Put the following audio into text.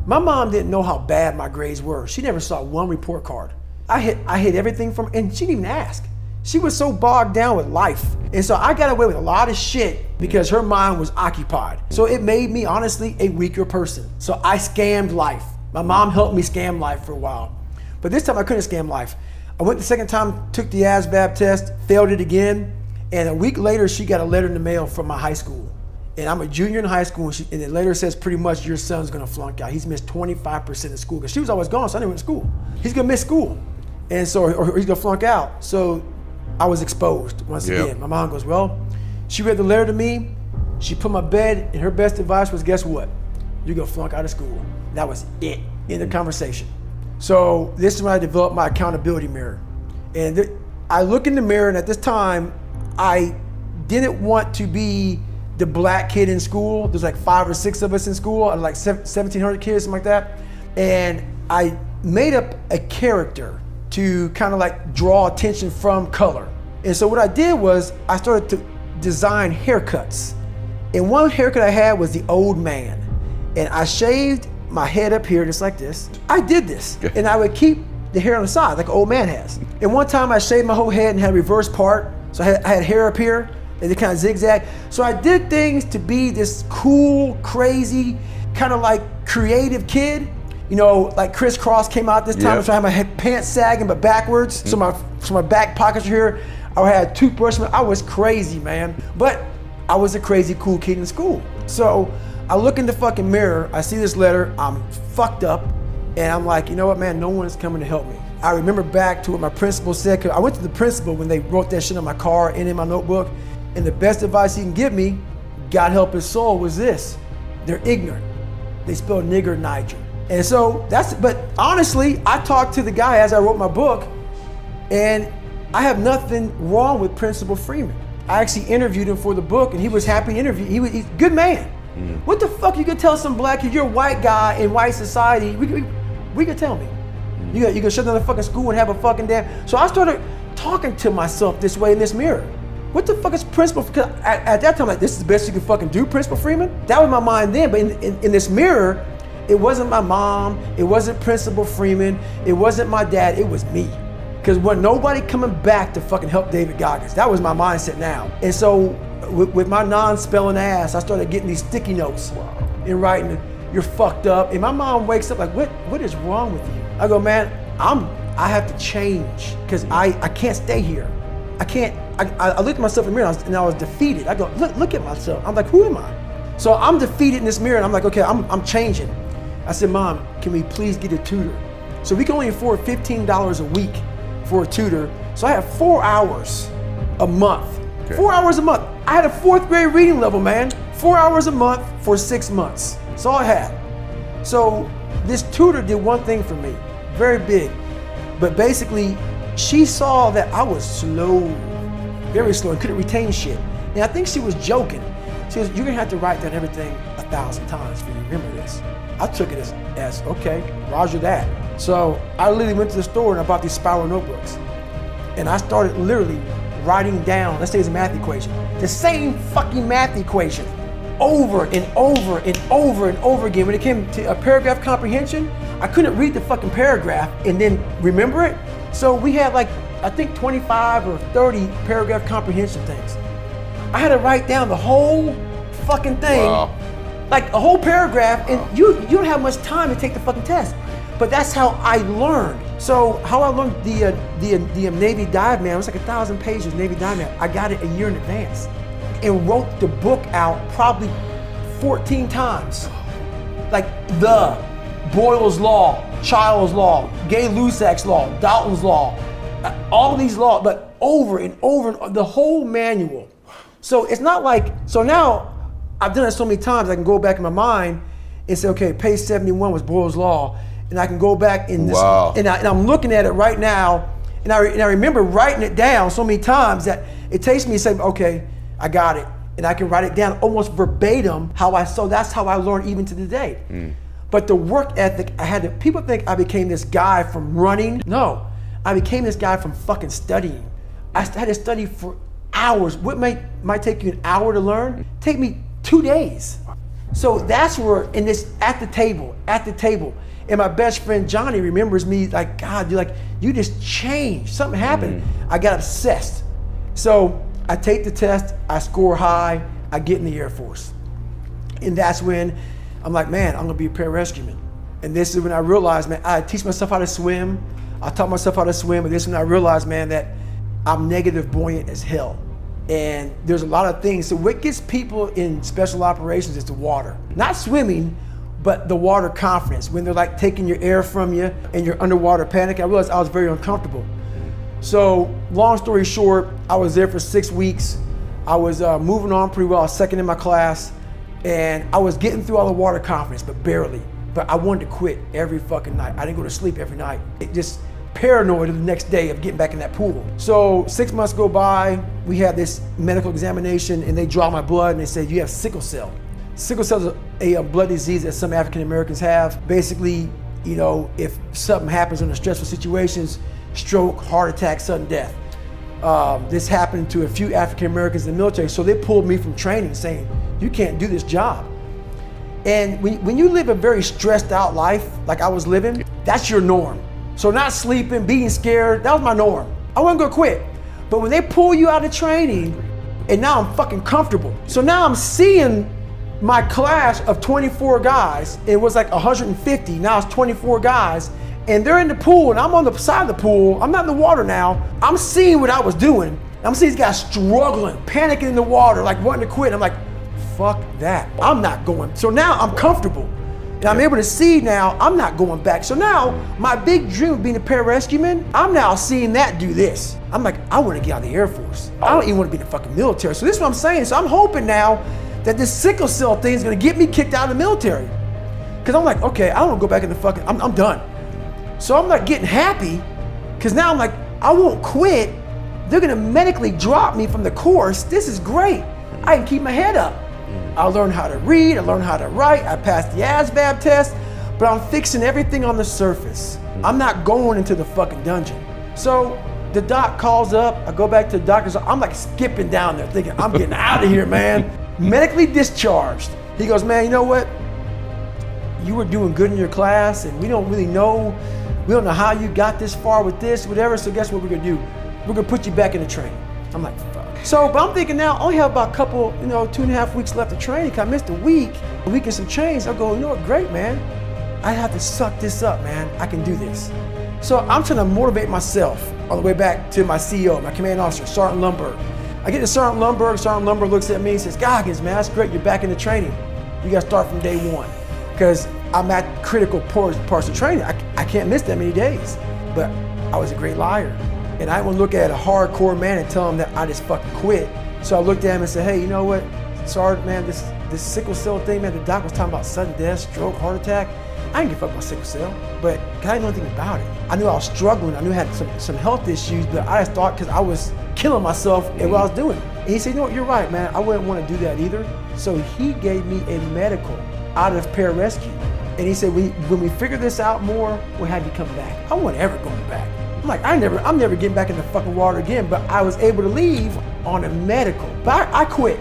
My mom didn't know how bad my grades were. She never saw one report card. I hit everything from, and she didn't even ask. She was so bogged down with life. And so I got away with a lot of shit because her mind was occupied. So it made me, honestly, a weaker person. So I scammed life. My mom helped me scam life for a while. But this time I couldn't scam life. I went the second time, took the ASVAB test, failed it again. And a week later, she got a letter in the mail from my high school. And I'm a junior in high school, and the letter says pretty much your son's gonna flunk out. He's missed 25% of school, because she was always gone, so I didn't went to school. He's gonna miss school, and so, or he's gonna flunk out. So I was exposed once again. My mom goes, well, she read the letter to me, she put my bed, and her best advice was, guess what? You're gonna flunk out of school. That was it, in the conversation. So this is when I developed my accountability mirror. And I look in the mirror, and at this time, I didn't want to be the black kid in school. There's like 5 or 6 of us in school, like 1,700 kids, something like that. And I made up a character to kind of like draw attention from color. And so what I did was I started to design haircuts. And one haircut I had was the old man. And I shaved my head up here just like this. I did this. And I would keep the hair on the side like an old man has. And one time I shaved my whole head and had a reverse part. So I had hair up here and it kind of zigzag. So I did things to be this cool, crazy, kind of like creative kid. You know, like crisscross came out this time, so I had my pants sagging but backwards. So my back pockets are here. I had a toothbrush. I was crazy, man. But I was a crazy cool kid in school. So I look in the fucking mirror, I see this letter, I'm fucked up, and I'm like, you know what, man, no one is coming to help me. I remember back to what my principal said, 'cause I went to the principal when they wrote that shit on my car and in my notebook, and the best advice he can give me, God help his soul, was this: they're ignorant. They spell nigger Niger. And so but honestly, I talked to the guy as I wrote my book, and I have nothing wrong with Principal Freeman. I actually interviewed him for the book, and he was happy to interview. He's a good man. What the fuck you could tell some black kid, you're a white guy in white society, we could tell me. You could shut down the fucking school and have a fucking damn. So I started talking to myself this way in this mirror. What the fuck is Principal? Because at that time, like, this is the best you can fucking do, Principal Freeman? That was my mind then, but in this mirror, it wasn't my mom, it wasn't Principal Freeman, it wasn't my dad, it was me. Because when nobody coming back to fucking help David Goggins, that was my mindset now. And so with my non-spelling ass, I started getting these sticky notes and writing, you're fucked up. And my mom wakes up like, what is wrong with you? I go, man, I have to change because I can't stay here. I looked at myself in the mirror and I was defeated. I go, look at myself. I'm like, who am I? So I'm defeated in this mirror and I'm like, okay, I'm changing. I said, Mom, can we please get a tutor? So we can only afford $15 a week for a tutor. So I have 4 hours a month. Okay. 4 hours a month. I had a 4th grade reading level, man. 4 hours a month for 6 months. That's all I had. So this tutor did one thing for me, very big. But basically, she saw that I was slow, very slow, and couldn't retain shit. And I think she was joking. She goes, you're gonna have to write down everything 1,000 times for you to remember this. I took it as okay, roger that. So I literally went to the store and I bought these spiral notebooks. And I started literally writing down, let's say it's a math equation, the same fucking math equation over and over and over and over again. When it came to a paragraph comprehension, I couldn't read the fucking paragraph and then remember it. So we had like, I think 25 or 30 paragraph comprehension things. I had to write down the whole fucking thing, like a whole paragraph, and you don't have much time to take the fucking test. But that's how I learned. So how I learned the Navy Dive Man, it was like 1,000 pages, Navy Dive Man. I got it a year in advance and wrote the book out probably 14 times. Like the Boyle's Law, Child's Law, Gay-Lussac's Law, Dalton's Law, all these laws, but over and over, the whole manual. So it's not like, so now I've done it so many times, I can go back in my mind and say, okay, page 71 was Boyle's Law, and I can go back in this, and I'm looking at it right now, and I remember writing it down so many times that it takes me to say, okay, I got it, and I can write it down almost verbatim so that's how I learned even to today. But the work ethic, people think I became this guy from running. No, I became this guy from fucking studying. I had to study for hours. What might take you an hour to learn, take me 2 days. So that's where, in this, at the table, and my best friend Johnny remembers me like, God, you just changed. Something happened. I got obsessed. So I take the test, I score high, I get in the Air Force. And that's when I'm like, man, I'm gonna be a pararescueman. And this is when I realized, man, I teach myself how to swim. I taught myself how to swim, and this is when I realized, man, that I'm negative buoyant as hell. And there's a lot of things. So what gets people in special operations is the water. Not swimming, but the water confidence. When they're like taking your air from you and you're underwater panic, I realized I was very uncomfortable. So long story short, I was there for 6 weeks. I was moving on pretty well. I was second in my class, and I was getting through all the water confidence, but barely. But I wanted to quit every fucking night. I didn't go to sleep every night. It just paranoid of the next day of getting back in that pool. So 6 months go by, we had this medical examination, and they draw my blood and they said, you have sickle cell. Sickle cell is a blood disease that some African Americans have. Basically, if something happens under stressful situations, stroke, heart attack, sudden death. This happened to a few African Americans in the military, so they pulled me from training saying, you can't do this job. And when you live a very stressed out life, like I was living, that's your norm. So not sleeping, being scared, that was my norm. I wasn't gonna quit. But when they pull you out of training, and now I'm fucking comfortable. So now I'm seeing my class of 24 guys, it was like 150, now it's 24 guys, and they're in the pool, and I'm on the side of the pool, I'm not in the water now, I'm seeing what I was doing. I'm seeing these guys struggling, panicking in the water, like wanting to quit. I'm like, fuck that, I'm not going. So now I'm comfortable. And I'm able to see now, I'm not going back. So now, my big dream of being a pararescueman, I'm now seeing that do this. I'm like, I want to get out of the Air Force. I don't even want to be in the fucking military. So this is what I'm saying. So I'm hoping now that this sickle cell thing is going to get me kicked out of the military. Because I'm like, okay, I don't want to go back in the fucking, I'm done. So I'm not getting happy, because now I'm like, I won't quit. They're going to medically drop me from the course. This is great. I can keep my head up. I learned how to read, I learned how to write, I passed the ASVAB test, but I'm fixing everything on the surface. I'm not going into the fucking dungeon. So the doc calls up, I go back to the doctor's, I'm like skipping down there thinking, I'm getting out of here, man. Medically discharged. He goes, man, you know what? You were doing good in your class, and we don't know how you got this far with this, whatever, so guess what we're gonna do? We're gonna put you back in the training. I'm like, fuck. So, but I'm thinking now, I only have about a couple, 2.5 weeks left of training, because I missed a week and some change. I go, you know what, great, man. I have to suck this up, man. I can do this. So I'm trying to motivate myself on the way back to my CEO, my command officer, Sergeant Lundberg. I get to Sergeant Lundberg looks at me and says, Goggins, man, that's great, you're back in the training. You gotta start from day one, because I'm at critical parts of training. I can't miss that many days. But I was a great liar. And I didn't want to look at a hardcore man and tell him that I just fucking quit. So I looked at him and said, hey, you know what, Sergeant, man, this sickle cell thing, man, the doc was talking about sudden death, stroke, heart attack. I didn't give up my sickle cell, but I didn't know anything about it. I knew I was struggling. I knew I had some health issues, but I just thought, because I was killing myself in what I was doing. And he said, you know what, you're right, man. I wouldn't want to do that either. So he gave me a medical out of pararescue. And he said, when we figure this out more, we'll have you come back. I wasn't ever going back. I'm like, I'm never getting back in the fucking water again, but I was able to leave on a medical. But I quit.